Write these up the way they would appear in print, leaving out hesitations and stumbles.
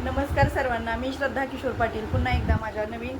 नमस्कार सर्वांना, मी श्रद्धा किशोर पाटील पुन्हा एकदा माझ्या नवीन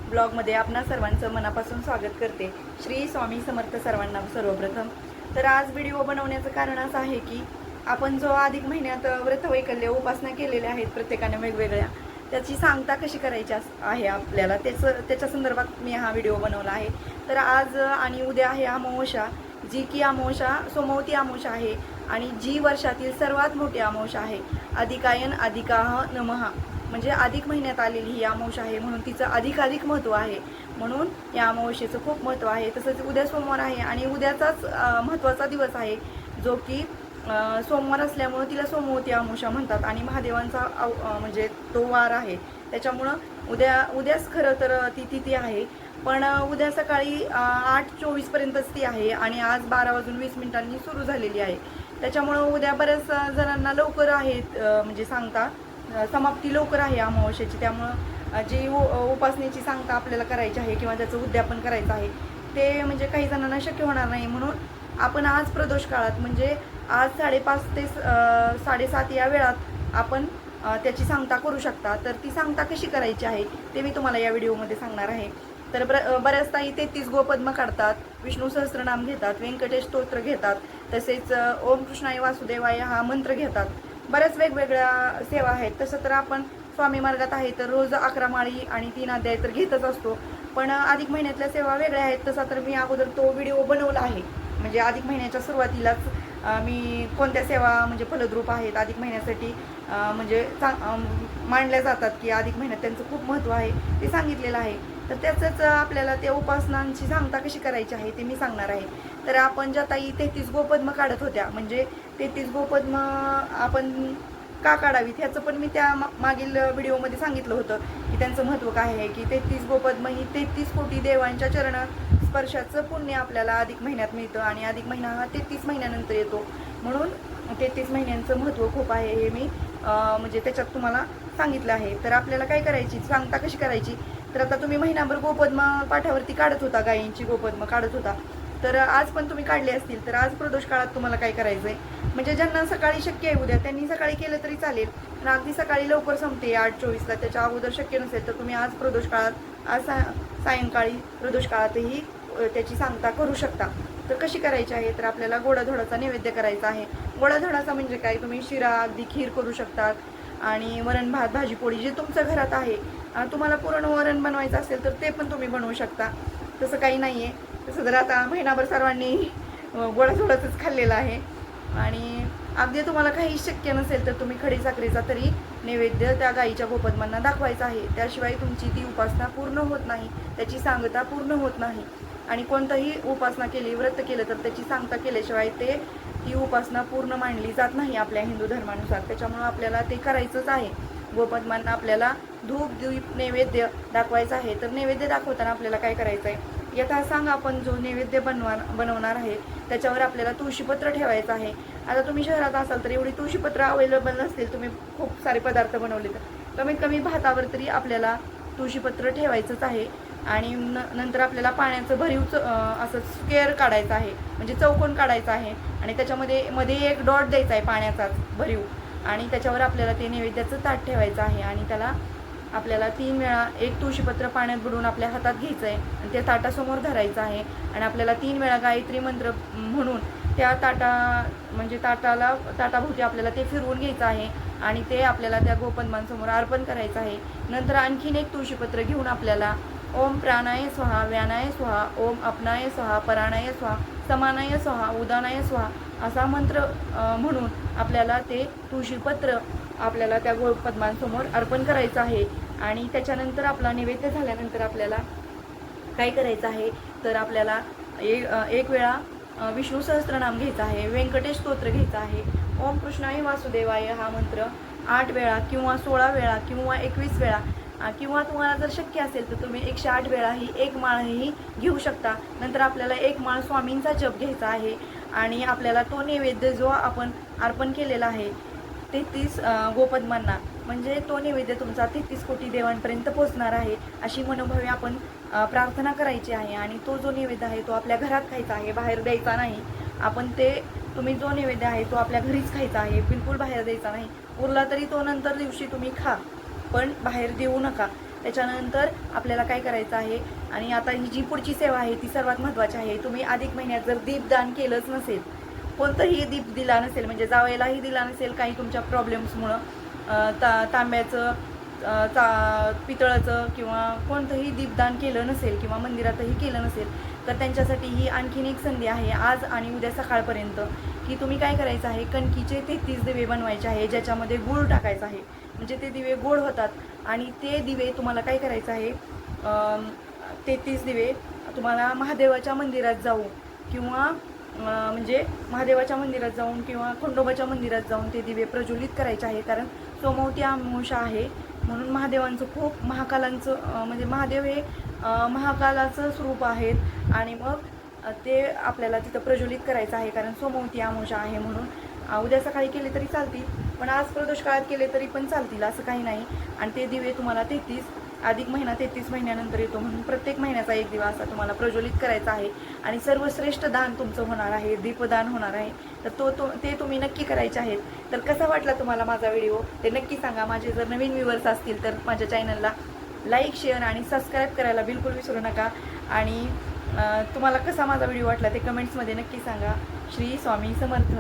ब्लॉगमध्ये आपणा सर्वांचं मनापासून स्वागत करते। श्री स्वामी समर्थ सर्वांना सर्वप्रथम। तर आज व्हिडिओ बनवण्याचं कारण असं आहे की आपण जो अधिक महिन्यात व्रतवैकल्य उपासना केलेल्या आहेत प्रत्येकाने वेगवेगळ्या, त्याची सांगता कशी करायची आहे आपल्याला त्याच्या संदर्भात मी हा व्हिडिओ बनवला आहे। तर आज आणि उद्या आहे अमावस्या, जी की अमावस्या सोमवती अमावस्या आहे आणि जी वर्षातील सर्वात मोठी अमावस्या आहे। अधिकायन अधिकाह नमः, म्हणजे अधिक महिन्यात आलेली ही अमावस्या आहे म्हणून तिचं अधिकाधिक महत्त्व आहे। म्हणून या अमावस्येचं खूप महत्त्व आहे। तसंच उद्या सोमवार आहे आणि उद्याचाच महत्त्वाचा दिवस आहे, जो की सोमवार असल्यामुळं तिला सोमवती अमावस्या म्हणतात आणि महादेवांचा म्हणजे तो वार आहे। त्याच्यामुळं उद्याच खरं तर ती तिथी आहे, पण उद्या सकाळी 8:24पर्यंतच ती आहे आणि आज 12:20 सुरू झालेली आहे। त्याच्यामुळं उद्या बऱ्याच जणांना लवकर आहेत, म्हणजे सांगता समाप्ती लवकर आहे अमावस्येची। त्यामुळं जी उपासनेची सांगता आपल्याला करायची आहे किंवा त्याचं उद्यापन करायचं आहे ते म्हणजे काही जणांना शक्य होणार नाही। म्हणून आपण आज प्रदोष काळात म्हणजे आज 5:30 ते 7:30 या वेळात आपण त्याची सांगता करू शकता। तर ती सांगता कशी करायची आहे ते मी तुम्हाला या व्हिडिओमध्ये सांगणार आहे। तर बऱ्याच ताई 33 गोपद्म काढतात, विष्णू सहस्त्रनाम घेतात, व्यंकटेश स्तोत्र घेतात, तसेच ओम कृष्णाय वासुदेवाय हा मंत्र घेतात। बऱ्याच वेगवेगळ्या सेवा आहेत। तसं तर आपण स्वामी मार्गात आहे तर रोज 11 माळी आणि 3 अध्याय तर घेतच असतो, पण अधिक महिन्यातल्या सेवा वेगळ्या आहेत। तसा तर मी अगोदर तो व्हिडिओ बनवला आहे, म्हणजे अधिक महिन्याच्या सुरुवातीलाच मी कोणत्या सेवा म्हणजे फलद्रूप आहेत अधिक महिन्यासाठी म्हणजे मांडल्या जातात की अधिक महिन्यात त्यांचं खूप महत्त्व आहे ते सांगितलेलं आहे। तर त्याचंच आपल्याला त्या उपासनांची सांगता कशी करायची आहे ते मी सांगणार आहे। तर आपण ज्या ताई 33 गोपद्म काढत होत्या, म्हणजे 33 गोपद्म आपण का काढावीत ह्याचं पण मी त्या मागील व्हिडिओमध्ये सांगितलं होतं की त्यांचं महत्त्व काय आहे, की 33 गोपद्म ही 33 कोटी देवांच्या चरण स्पर्शाचं पुण्य आपल्याला अधिक महिन्यात मिळतं आणि अधिक महिना हा 33 महिन्यानंतर येतो। म्हणून 33 महिन्यांचं महत्त्व खूप आहे हे मी म्हणजे त्याच्यात तुम्हाला सांगितलं आहे। तर आपल्याला काय करायची सांगता कशी करायची, तर आता तुम्ही महिनाभर गोपद्म पाठावरती काढत होता, गायींची गोपद्म काढत होता, तर आज पण तुम्ही काढले असतील तर आज प्रदोष काळात तुम्हाला काय करायचं आहे, म्हणजे ज्यांना सकाळी शक्य आहे उद्या त्यांनी सकाळी केलं तरी चालेल, पण अगदी सकाळी लवकर संपते 8:24ला, त्याच्या अगोदर शक्य नसेल तर तुम्ही आज प्रदोष काळात आज सायंकाळी प्रदोष काळातही त्याची सांगता करू शकता। तर कशी करायची आहे, तर आपल्याला गोडाधोडाचा नैवेद्य करायचा आहे। गोडाधोडाचा म्हणजे काय, तुम्ही शिरा अगदी खीर करू शकतात आणि वरण भात भाजी पोळी जे तुमच्या घरात आहे, तुम्हाला पुरण वरण बनवायचं असेल तर ते पण तुम्ही बनवू शकता, तसं काही नाही आहे। तसं जर आता महिनाभर सर्वांनी गोडाधोडाचंच खाल्लेलं आहे आणि अगदी तुम्हाला काही शक्य नसेल तर तुम्ही खडी साखरेचा तरी नैवेद्य त्या गाईच्या गोपद्मांना दाखवायचा आहे। त्याशिवाय तुमची ती उपासना पूर्ण होत नाही, त्याची सांगता पूर्ण होत नाही। आणि कोणतंही उपासना केली व्रत केलं तर त्याची सांगता केल्याशिवाय ती उपासना पूर्ण मांडली जात नाही आपल्या हिंदू धर्मानुसार। त्याच्यामुळं आपल्याला ते करायचंच आहे। गोपद्मांना आपल्याला धूप दीप नैवेद्य दाखवायचा आहे। तर नैवेद्य दाखवताना आपल्याला काय करायचं आहे, यथासांग आपण जो नैवेद्य बनवणार आहे त्याच्यावर आपल्याला तुळशीपत्र ठेवायचं आहे। आता तुम्ही शहरात असाल तर एवढी तुळशीपत्र अवेलेबल नसतील, तुम्ही खूप सारे पदार्थ बनवले तर कमीत कमी भातावर तरी आपल्याला तुळशीपत्र ठेवायचंच आहे। आणि नंतर आपल्याला पाण्याचं भरीव असं स्क्वेअर काढायचं आहे, म्हणजे चौकोन काढायचा आहे आणि मध्ये एक डॉट द्यायचा आहे पाण्याचाच भरीव, आणि त्याच्यावर आपल्याला ते नैवेद्याचं ताट ठेवायचं आहे आणि त्याला आपल्याला 3 वेळा एक तुळशीपत्र पाण्यात बुडवून आपल्या हातात घ्यायचं आहे आणि त्या ताटासमोर धरायचं आहे आणि आपल्याला 3 वेळा गायत्री मंत्र म्हणून त्या ताटाभोवती आपल्याला ते फिरवून घ्यायचं आहे आणि ते आपल्याला त्या गोपद्मांसमोर अर्पण करायचं आहे। नंतर आणखीन एक तुळशीपत्र घेऊन आपल्याला ओम प्राणाय स्वाहा व्यानाय स्वाहा ओम अपनाय स्वाहा पराणाय स्वाहा समानाय स्वाहा उदानाय स्वाहा असा मंत्र म्हणून आपल्याला ते तुळशीपत्र आपल्याला त्या गोपद्मांसमोर अर्पण करायचं आहे। आणि त्याच्यानंतर आपला नैवेद्य झाल्यानंतर आपल्याला काय करायचं आहे, तर आपल्याला एक वेळा विष्णू सहस्त्रनाम घ्यायचा आहे, व्यंकटेश स्तोत्र घ्यायचा आहे, ओम कृष्णाय वासुदेवाय हा मंत्र 8 वेळा किंवा 16 वेळा किंवा 21 वेळा किंवा तुम्हाला जर शक्य असेल तर तुम्ही 108 वेळा ही एक माळही घेऊ शकता। नंतर आपल्याला एक माळ स्वामींचा जप घ्यायचा आहे आणि आपल्याला तो नैवेद्य जो आपण अर्पण केलेला आहे 33 गोपद्मांना, म्हणजे तो नैवेद्य तुमचा 33 कोटी देवांपर्यंत पोहोचणार आहे अशी मनोभावे आपण प्रार्थना करायची आहे। आणि तो जो नैवेद्य आहे तो आपल्या घरात खायचा आहे, बाहेर द्यायचा नाही। आपण ते तुम्ही जो नैवेद्य आहे तो आपल्या घरीच खायचा आहे, बिलकुल बाहेर द्यायचा नाही. उरला तरी तो नंतर दिवशी तुम्ही खा, पण बाहेर देऊ नका. त्याच्यानंतर आपल्याला काय करायचं आहे, आणि आता ही जी पुढची सेवा आहे ती सर्वात महत्त्वाची आहे. तुम्ही अधिक महिन्यात जर दीपदान केलंच नसेल, कोणतंही दीप दिला नसेल, म्हणजे जावयालाही दिला नसेल, काही तुमच्या प्रॉब्लेम्समुळं तांब्याचं पितळाचं किंवा कोणतंही दीपदान केलं नसेल किंवा मंदिरातही केलं नसेल, तर त्यांच्यासाठी ही आणखीन एक संधी आहे आज आणि उद्या सकाळपर्यंत, की तुम्ही काय करायचं आहे, कणकीचे 33 दिवे बनवायचे आहे, ज्याच्यामध्ये गूळ टाकायचा आहे. म्हणजे ते दिवे गोड होतात. आणि ते दिवे तुम्हाला काय करायचं आहे, 33 दिवे तुम्हाला महादेवाच्या मंदिरात जाऊ किंवा म्हणजे महादेवाच्या मंदिरात जाऊन किंवा खंडोबाच्या मंदिरात जाऊन ते दिवे प्रज्वलित करायचे आहे. कारण सोमवती अमावस्या आहे, म्हणून महादेवांचं खूप महाकालांचं म्हणजे महादेव हे महाकालाचं स्वरूप आहेत. आणि मग ते आपल्याला तिथं प्रज्वलित करायचं आहे, कारण सोमवती अमावस्या आहे म्हणून. उद्या सकाळी केले तरी चालतील, पण आज प्रदोष काळात केले तरी पण चालतील, असं काही नाही. आणि ते दिवे तुम्हाला 33 अधिक महिना 33 महिन्यानंतर येतो, म्हणून प्रत्येक महिन्याचा एक दिवा असा तुम्हाला प्रज्वलित करायचा आहे. आणि सर्वश्रेष्ठ दान तुमचं होणार आहे, दीपदान होणार आहे. तर ते तुम्ही नक्की करायचे आहेत. तर कसा वाटला तुम्हाला माझा व्हिडिओ ते नक्की सांगा. माझे जर नवीन व्ह्यूअर्स असतील तर माझ्या चॅनलला लाईक, शेअर आणि सबस्क्राईब करायला बिलकुल विसरू नका. आणि तुम्हाला कसा माझा व्हिडिओ वाटला ते कमेंट्समध्ये नक्की सांगा. श्री स्वामी समर्थ.